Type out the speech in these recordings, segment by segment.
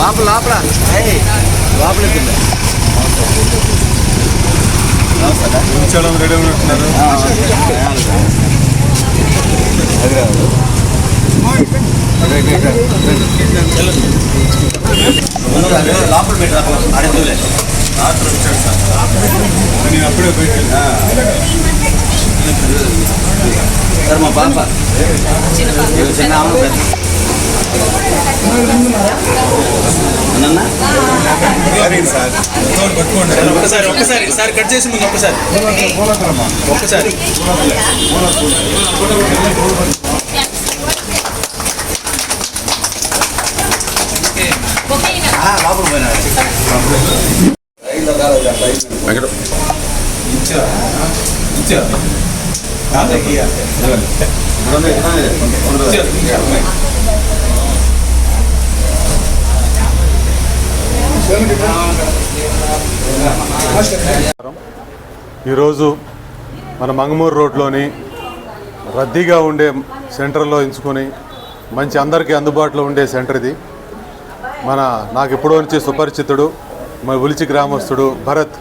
లోపల లోపల లోపల రెడీ ఉన్నట్టున్నారు. లోపల పెట్టారు అడుగులే రాత్రి వచ్చాడు సార్. నేను అప్పుడే బయట సార్ మా పాప చిన్న ఆమె పెద్ద సార్ పట్టుకోండి. ఒక్కసారి సార్ కట్ చేసి ముందు ఒక్కసారి లోపల పోయినాడు. ఈరోజు మన మంగమూరు రోడ్లోని రద్దీగా ఉండే సెంటర్లో ఎంచుకొని మంచి అందరికీ అందుబాటులో ఉండే సెంటర్ ఇది. నాకు ఎప్పుడో నుంచి సుపరిచితుడు మన ఉలిచి గ్రామస్తుడు భరత్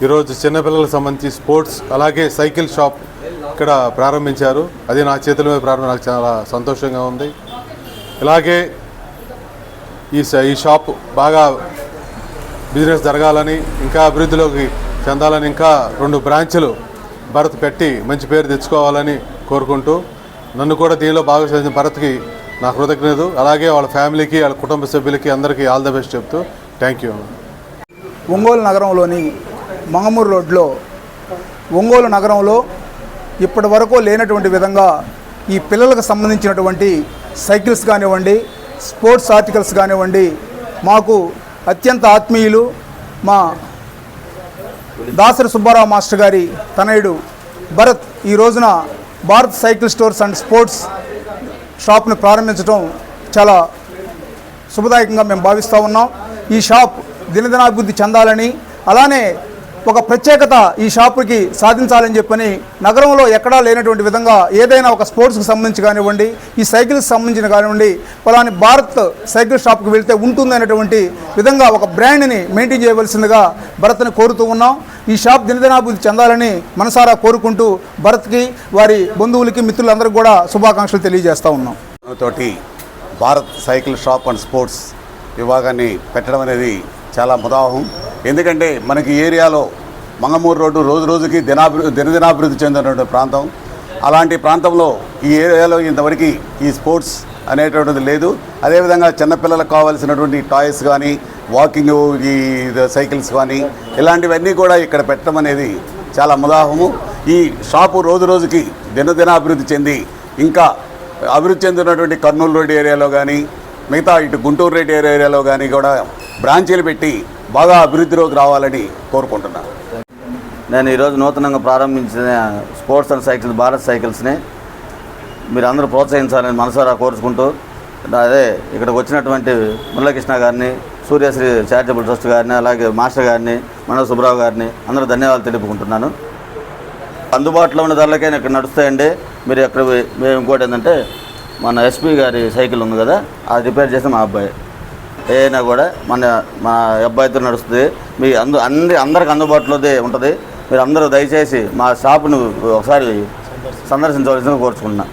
ఈరోజు చిన్నపిల్లలకు సంబంధించి స్పోర్ట్స్ అలాగే సైకిల్ షాప్ ఇక్కడ ప్రారంభించారు. అది నా చేతుల మీద నాకు చాలా సంతోషంగా ఉంది. ఇలాగే ఈ షాప్ బాగా బిజినెస్ జరగాలని, ఇంకా అభివృద్ధిలోకి చెందాలని, ఇంకా 2 బ్రాంచ్లు భరత్ పెట్టి మంచి పేరు తెచ్చుకోవాలని కోరుకుంటూ నన్ను కూడా దీనిలో బాగా చేసిన భరత్కి నా కృతజ్ఞతలు, అలాగే వాళ్ళ ఫ్యామిలీకి వాళ్ళ కుటుంబ సభ్యులకి అందరికీ ఆల్ ద బెస్ట్ చెప్తూ థ్యాంక్ యూ. ఒంగోలు నగరంలోని మంగమూరు రోడ్లో ఒంగోలు నగరంలో ఇప్పటి వరకు లేనటువంటి విధంగా ఈ పిల్లలకు సంబంధించినటువంటి సైకిల్స్ కానివ్వండి, స్పోర్ట్స్ ఆర్టికల్స్ కానివ్వండి, మాకు అత్యంత ఆత్మీయులు మా దాసరి సుబ్బారావు మాస్టర్ గారి తనయుడు భరత్ ఈ రోజున Bharat cycle stores and sports షాప్ను ప్రారంభించడం చాలా శుభదాయకంగా మేము భావిస్తూ ఉన్నాం. ఈ షాప్ దినదినాభివృద్ధి చెందాలని, అలానే ఒక ప్రత్యేకత ఈ షాపుకి సాధించాలని చెప్పని నగరంలో ఎక్కడా లేనటువంటి విధంగా ఏదైనా ఒక స్పోర్ట్స్కి సంబంధించి కానివ్వండి, ఈ సైకిల్కి సంబంధించిన కానివ్వండి, పలాని భారత్ సైకిల్ షాప్కి వెళ్తే ఉంటుందనేటువంటి విధంగా ఒక బ్రాండ్ని మెయింటైన్ చేయవలసిందిగా భరత్ని కోరుతూ ఉన్నాం. ఈ షాప్ దినదినాభివృద్ధి చెందాలని మనసారా కోరుకుంటూ భరత్కి, వారి బంధువులకి, మిత్రులందరికీ కూడా శుభాకాంక్షలు తెలియజేస్తూ ఉన్నాం. తోటి Bharat cycle shop and sports విభాగాన్ని పెట్టడం అనేది చాలా ముదావహం. ఎందుకంటే మనకి ఏరియాలో మంగమూరు రోడ్డు రోజు రోజుకి దినదినాభివృద్ధి చెందినటువంటి ప్రాంతం. అలాంటి ప్రాంతంలో ఈ ఏరియాలో ఇంతవరకు ఈ స్పోర్ట్స్ అనేటువంటిది లేదు. అదేవిధంగా చిన్నపిల్లలకు కావాల్సినటువంటి టాయ్స్ కానీ, వాకింగ్ ఈ సైకిల్స్ కానీ, ఇలాంటివన్నీ కూడా ఇక్కడ పెట్టడం అనేది చాలా ముదాహము. ఈ షాపు రోజు రోజుకి దినదినాభివృద్ధి చెంది ఇంకా అభివృద్ధి చెందినటువంటి కర్నూలు రోడ్డు ఏరియాలో కానీ, మిగతా ఇటు గుంటూరు రోడ్డు ఏరియాలో కానీ కూడా బ్రాంచీలు పెట్టి బాగా అభివృద్ధిలోకి రావాలని కోరుకుంటున్నాను. నేను ఈరోజు నూతనంగా ప్రారంభించిన స్పోర్ట్స్ అండ్ సైకిల్స్ భారత్ సైకిల్స్ని మీరు అందరూ ప్రోత్సహించాలని మనసారా కోరుకుంటూ, అదే ఇక్కడికి వచ్చినటువంటి మురళీకృష్ణ గారిని, సూర్యశ్రీ చారిటబుల్ ట్రస్ట్ గారిని, అలాగే మాస్టర్ గారిని, మనోజ్ సుబ్రావు గారిని అందరూ ధన్యవాదాలు తెలుపుకుంటున్నాను. అందుబాటులో ఉన్న ధరలకే ఇక్కడ నడుస్తాయండి. మీరు ఎక్కడ మేము ఇంకోటి ఏంటంటే మన ఎస్పీ గారి సైకిల్ ఉంది కదా, అది రిపేర్ చేసిన మా అబ్బాయి ఏదైనా కూడా మా అబ్బాయితో నడుస్తుంది. మీ అందరికి అందుబాటులోదే ఉంటుంది. మీరు అందరూ దయచేసి మా షాపును ఒకసారి సందర్శించవలసిందిగా కోరుచుకుంటున్నాను.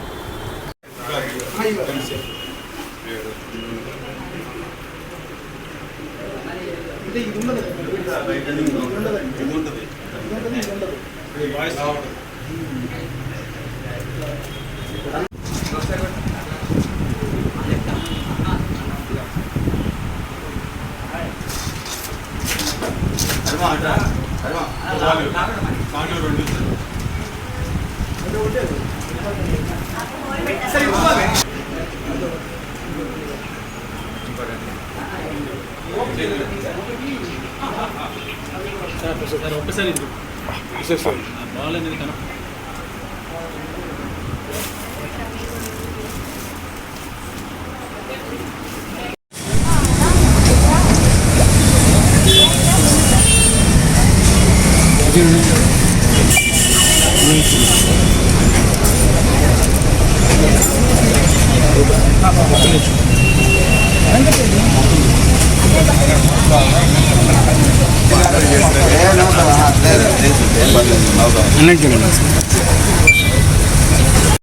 Thank you. నవ్వుతాం. అన్నింటికి వెళ్ళాం సార్.